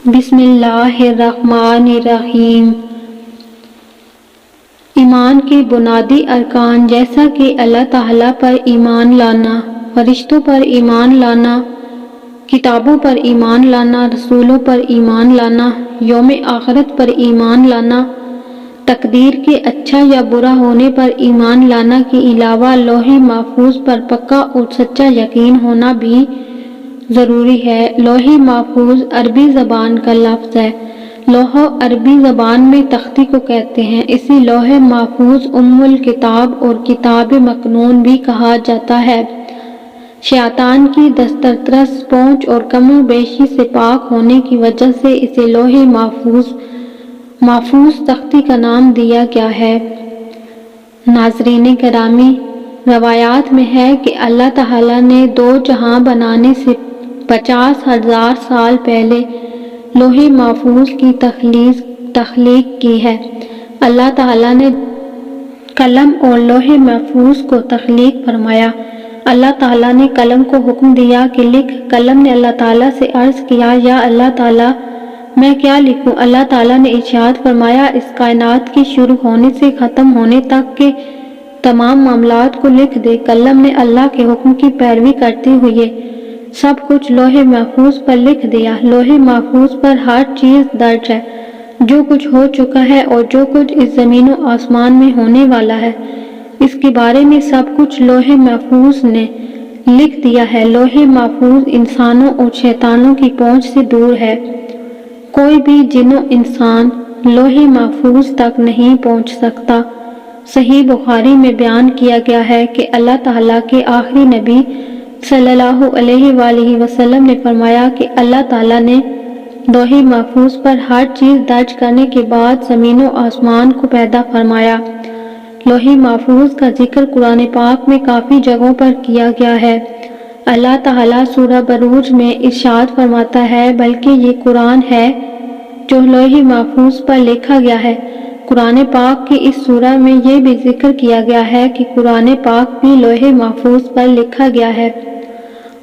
بسم اللہ الرحمن الرحیم۔ ایمان کے بنیادی ارکان جیسا کہ اللہ تعالیٰ پر ایمان لانا، فرشتوں پر ایمان لانا، کتابوں پر ایمان لانا، رسولوں پر ایمان لانا، یوم آخرت پر ایمان لانا، تقدیر کے اچھا یا برا ہونے پر ایمان لانا کے علاوہ لوح محفوظ پر پکا اور سچا یقین ہونا بھی ضروری ہے۔ لوح محفوظ عربی زبان کا لفظ ہے۔ لوح عربی زبان میں تختی کو کہتے ہیں، اسی لوح محفوظ ام الکتاب اور کتاب مکنون بھی کہا جاتا ہے۔ شیطان کی دسترس پہنچ اور کم و بیشی سے پاک ہونے کی وجہ سے اسے لوح محفوظ تختی کا نام دیا گیا ہے۔ ناظرین گرامی، روایات میں ہے کہ اللہ تعالیٰ نے دو جہاں بنانے سے 50,000 سال پہلے لوح محفوظ کی تخلیق کی ہے۔ اللہ تعالیٰ نے قلم اور لوح محفوظ کو تخلیق فرمایا۔ اللہ تعالیٰ نے قلم کو حکم دیا کہ لکھ۔ قلم نے اللہ تعالیٰ سے عرض کیا، یا اللہ تعالیٰ میں کیا لکھوں؟ اللہ تعالیٰ نے ارشاد فرمایا، اس کائنات کے شروع ہونے سے ختم ہونے تک کے تمام معاملات کو لکھ دے۔ قلم نے اللہ کے حکم کی پیروی کرتے ہوئے سب کچھ لوح محفوظ پر لکھ دیا۔ لوح محفوظ پر ہر چیز درج ہے، جو کچھ ہو چکا ہے اور جو کچھ اس زمین و آسمان میں ہونے والا ہے، اس کے بارے میں سب کچھ لوح محفوظ نے لکھ دیا ہے۔ لوح محفوظ انسانوں اور شیطانوں کی پہنچ سے دور ہے۔ کوئی بھی جن و انسان لوح محفوظ تک نہیں پہنچ سکتا۔ صحیح بخاری میں بیان کیا گیا ہے کہ اللہ تعالیٰ کے آخری نبی صلی اللہ علیہ وآلہ وسلم نے فرمایا کہ اللہ تعالیٰ نے لوح محفوظ پر ہر چیز درج کرنے کے بعد زمین و آسمان کو پیدا فرمایا۔ لوح محفوظ کا ذکر قرآن پاک میں کافی جگہوں پر کیا گیا ہے۔ اللہ تعالیٰ سورہ بروج میں ارشاد فرماتا ہے، بلکہ یہ قرآن ہے جو لوح محفوظ پر لکھا گیا ہے۔ قرآن پاک کی اس سورہ میں یہ بھی ذکر کیا گیا ہے کہ قرآن پاک بھی لوح محفوظ پر لکھا گیا ہے۔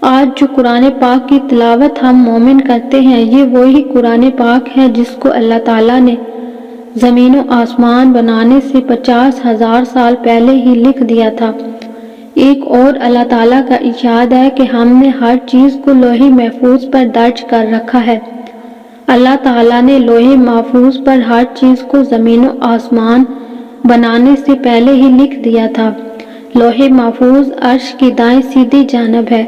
آج جو قرآن پاک کی تلاوت ہم مومن کرتے ہیں، یہ وہی قرآن پاک ہے جس کو اللہ تعالیٰ نے زمین و آسمان بنانے سے 50,000 سال پہلے ہی لکھ دیا تھا۔ ایک اور اللہ تعالیٰ کا ارشاد ہے کہ ہم نے ہر چیز کو لوح محفوظ پر درج کر رکھا ہے۔ اللہ تعالیٰ نے لوح محفوظ پر ہر چیز کو زمین و آسمان بنانے سے پہلے ہی لکھ دیا تھا۔ لوح محفوظ عرش کی دائیں سیدھی جانب ہے۔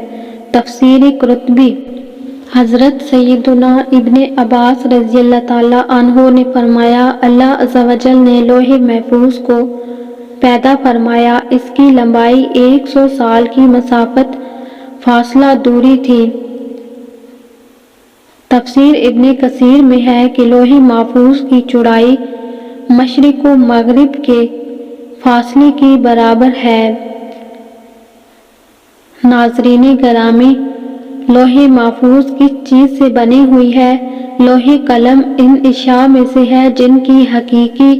تفسیر قرطبی۔ حضرت سیدنا ابن عباس رضی اللہ تعالیٰ عنہ نے فرمایا، اللہ عز و جل نے لوح محفوظ کو پیدا فرمایا۔ اس کی لمبائی 100 سال کی مسافت فاصلہ دوری تھی۔ تفسیر ابن کثیر میں ہے کہ لوح محفوظ کی چوڑائی مشرق و مغرب کے فاصلے کے برابر ہے۔ ناظرین گرامی، لوح محفوظ کس چیز سے بنی ہوئی ہے؟ لوح قلم ان اشیاء میں سے ہے جن کی حقیقی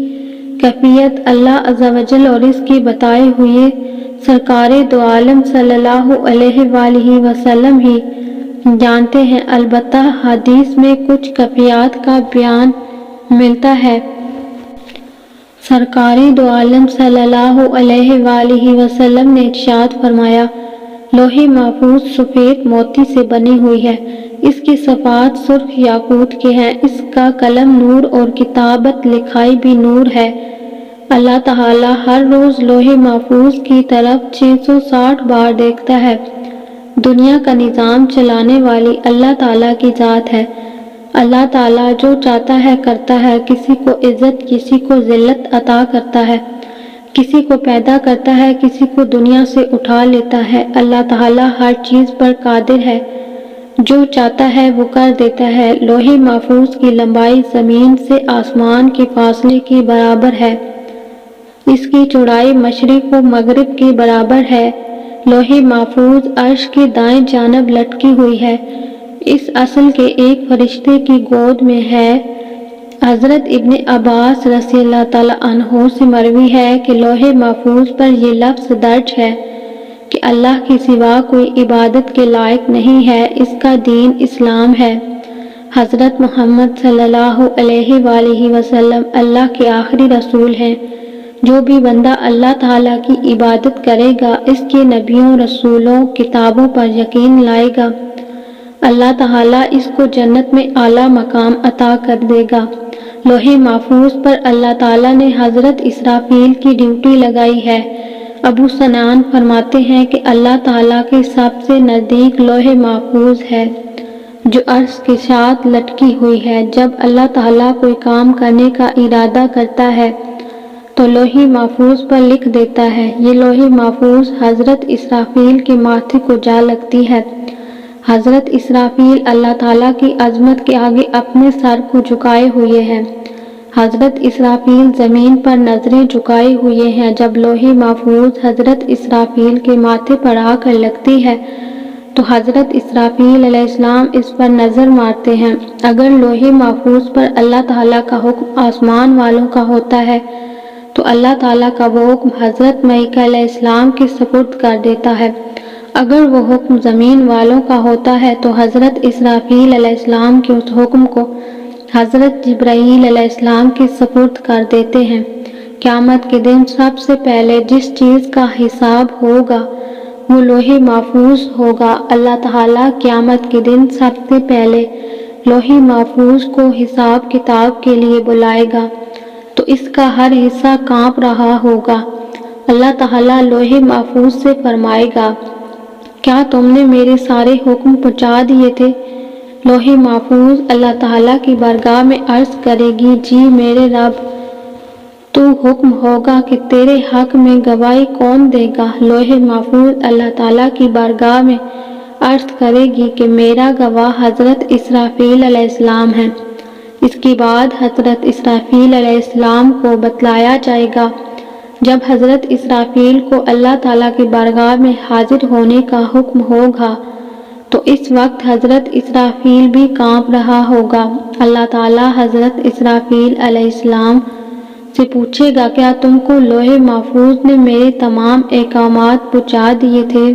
کیفیت اللہ عز و جل اور اس کے بتائے ہوئے سرکار دو عالم صلی اللہ علیہ وآلہ وسلم ہی جانتے ہیں۔ البتہ حدیث میں کچھ کیفیات کا بیان ملتا ہے۔ سرکار دو عالم صلی اللہ علیہ وآلہ وسلم نے ارشاد فرمایا، لوح محفوظ سفید موتی سے بنی ہوئی ہے، اس کے صفحات سرخ یاقوت کے ہیں، اس کا قلم نور اور کتابت لکھائی بھی نور ہے۔ اللہ تعالیٰ ہر روز لوح محفوظ کی طرف 660 بار دیکھتا ہے۔ دنیا کا نظام چلانے والی اللہ تعالیٰ کی ذات ہے۔ اللہ تعالیٰ جو چاہتا ہے کرتا ہے، کسی کو عزت کسی کو ذلت عطا کرتا ہے، کسی کو پیدا کرتا ہے کسی کو دنیا سے اٹھا لیتا ہے۔ اللہ تعالیٰ ہر چیز پر قادر ہے، جو چاہتا ہے وہ کر دیتا ہے۔ لوح محفوظ کی لمبائی زمین سے آسمان کے فاصلے کے برابر ہے۔ اس کی چوڑائی مشرق و مغرب کے برابر ہے۔ لوح محفوظ عرش کی دائیں جانب لٹکی ہوئی ہے۔ اس اصل کے ایک فرشتے کی گود میں ہے۔ حضرت ابن عباس رضی اللہ تعالیٰ عنہ سے مروی ہے کہ لوح محفوظ پر یہ لفظ درج ہے کہ اللہ کے سوا کوئی عبادت کے لائق نہیں ہے، اس کا دین اسلام ہے۔ حضرت محمد صلی اللہ علیہ وآلہ وسلم اللہ کے آخری رسول ہیں۔ جو بھی بندہ اللہ تعالیٰ کی عبادت کرے گا، اس کے نبیوں، رسولوں، کتابوں پر یقین لائے گا، اللہ تعالیٰ اس کو جنت میں اعلیٰ مقام عطا کر دے گا۔ لوح محفوظ پر اللہ تعالیٰ نے حضرت اسرافیل کی ڈیوٹی لگائی ہے۔ ابو سنان فرماتے ہیں کہ اللہ تعالیٰ کے سب سے نزدیک لوح محفوظ ہے جو عرش کے ساتھ لٹکی ہوئی ہے۔ جب اللہ تعالیٰ کوئی کام کرنے کا ارادہ کرتا ہے تو لوح محفوظ پر لکھ دیتا ہے۔ یہ لوح محفوظ حضرت اسرافیل کے ماتھے کو جا لگتی ہے۔ حضرت اسرافیل اللہ تعالیٰ کی عظمت کے آگے اپنے سر کو جھکائے ہوئے ہیں۔ حضرت اسرافیل زمین پر نظریں جھکائے ہوئے ہیں۔ جب لوح محفوظ حضرت اسرافیل کے ماتھے پر آ کر لگتی ہے تو حضرت اسرافیل علیہ السلام اس پر نظر مارتے ہیں۔ اگر لوح محفوظ پر اللہ تعالیٰ کا حکم آسمان والوں کا ہوتا ہے تو اللہ تعالیٰ کا وہ حکم حضرت ملائکہ علیہ السلام کے سپرد کر دیتا ہے۔ اگر وہ حکم زمین والوں کا ہوتا ہے تو حضرت اسرافیل علیہ السلام کے اس حکم کو حضرت جبرائیل علیہ السلام کے سپرد کر دیتے ہیں۔ قیامت کے دن سب سے پہلے جس چیز کا حساب ہوگا وہ لوح محفوظ ہوگا۔ اللہ تعالیٰ قیامت کے دن سب سے پہلے لوح محفوظ کو حساب کتاب کے لیے بلائے گا تو اس کا ہر حصہ کانپ رہا ہوگا۔ اللہ تعالیٰ لوح محفوظ سے فرمائے گا، کیا تم نے میرے سارے حکم پہنچا دیے تھے؟ لوح محفوظ اللہ تعالیٰ کی بارگاہ میں عرض کرے گی، جی میرے رب، تو حکم ہوگا کہ تیرے حق میں گواہی کون دے گا؟ لوح محفوظ اللہ تعالیٰ کی بارگاہ میں عرض کرے گی کہ میرا گواہ حضرت اسرافیل علیہ السلام ہے۔ اس کے بعد حضرت اسرافیل علیہ السلام کو بتلایا جائے گا۔ جب حضرت اسرافیل کو اللہ تعالیٰ کی بارگاہ میں حاضر ہونے کا حکم ہوگا تو اس وقت حضرت اسرافیل بھی کانپ رہا ہوگا۔ اللہ تعالیٰ حضرت اسرافیل علیہ السلام سے پوچھے گا، کیا تم کو لوح محفوظ نے میرے تمام احکامات پہنچا دیے تھے؟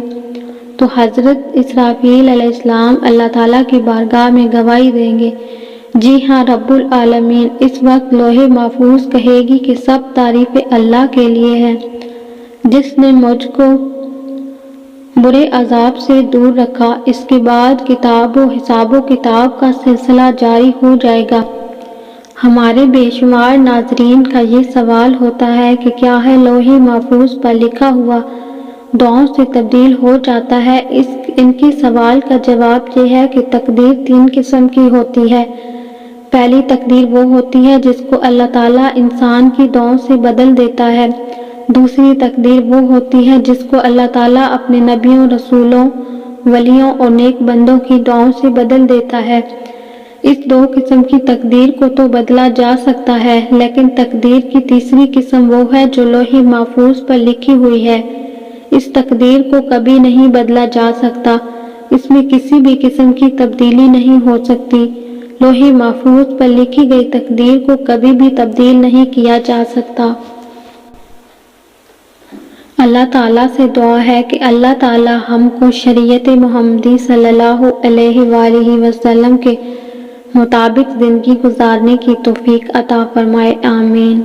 تو حضرت اسرافیل علیہ السلام اللہ تعالیٰ کی بارگاہ میں گواہی دیں گے، جی ہاں رب العالمین۔ اس وقت لوح محفوظ کہے گی کہ سب تعریفیں اللہ کے لیے ہے جس نے مجھ کو برے عذاب سے دور رکھا۔ اس کے بعد کتاب و حساب و کتاب کا سلسلہ جاری ہو جائے گا۔ ہمارے بے شمار ناظرین کا یہ سوال ہوتا ہے کہ کیا ہے لوح محفوظ پر لکھا ہوا دعاؤں سے تبدیل ہو جاتا ہے؟ ان کے سوال کا جواب یہ ہے کہ تقدیر 3 قسم کی ہوتی ہے۔ پہلی تقدیر وہ ہوتی ہے جس کو اللہ تعالیٰ انسان کی دعاؤں سے بدل دیتا ہے۔ دوسری تقدیر وہ ہوتی ہے جس کو اللہ تعالیٰ اپنے نبیوں، رسولوں، ولیوں اور نیک بندوں کی دعاؤں سے بدل دیتا ہے۔ اس 2 قسم کی تقدیر کو تو بدلا جا سکتا ہے، لیکن تقدیر کی تیسری قسم وہ ہے جو لوح محفوظ پر لکھی ہوئی ہے۔ اس تقدیر کو کبھی نہیں بدلا جا سکتا، اس میں کسی بھی قسم کی تبدیلی نہیں ہو سکتی۔ لوح محفوظ پر لکھی گئی تقدیر کو کبھی بھی تبدیل نہیں کیا جا سکتا۔ اللہ تعالیٰ سے دعا ہے کہ اللہ تعالیٰ ہم کو شریعت محمدی صلی اللہ علیہ وآلہ وسلم کے مطابق زندگی گزارنے کی توفیق عطا فرمائے، آمین۔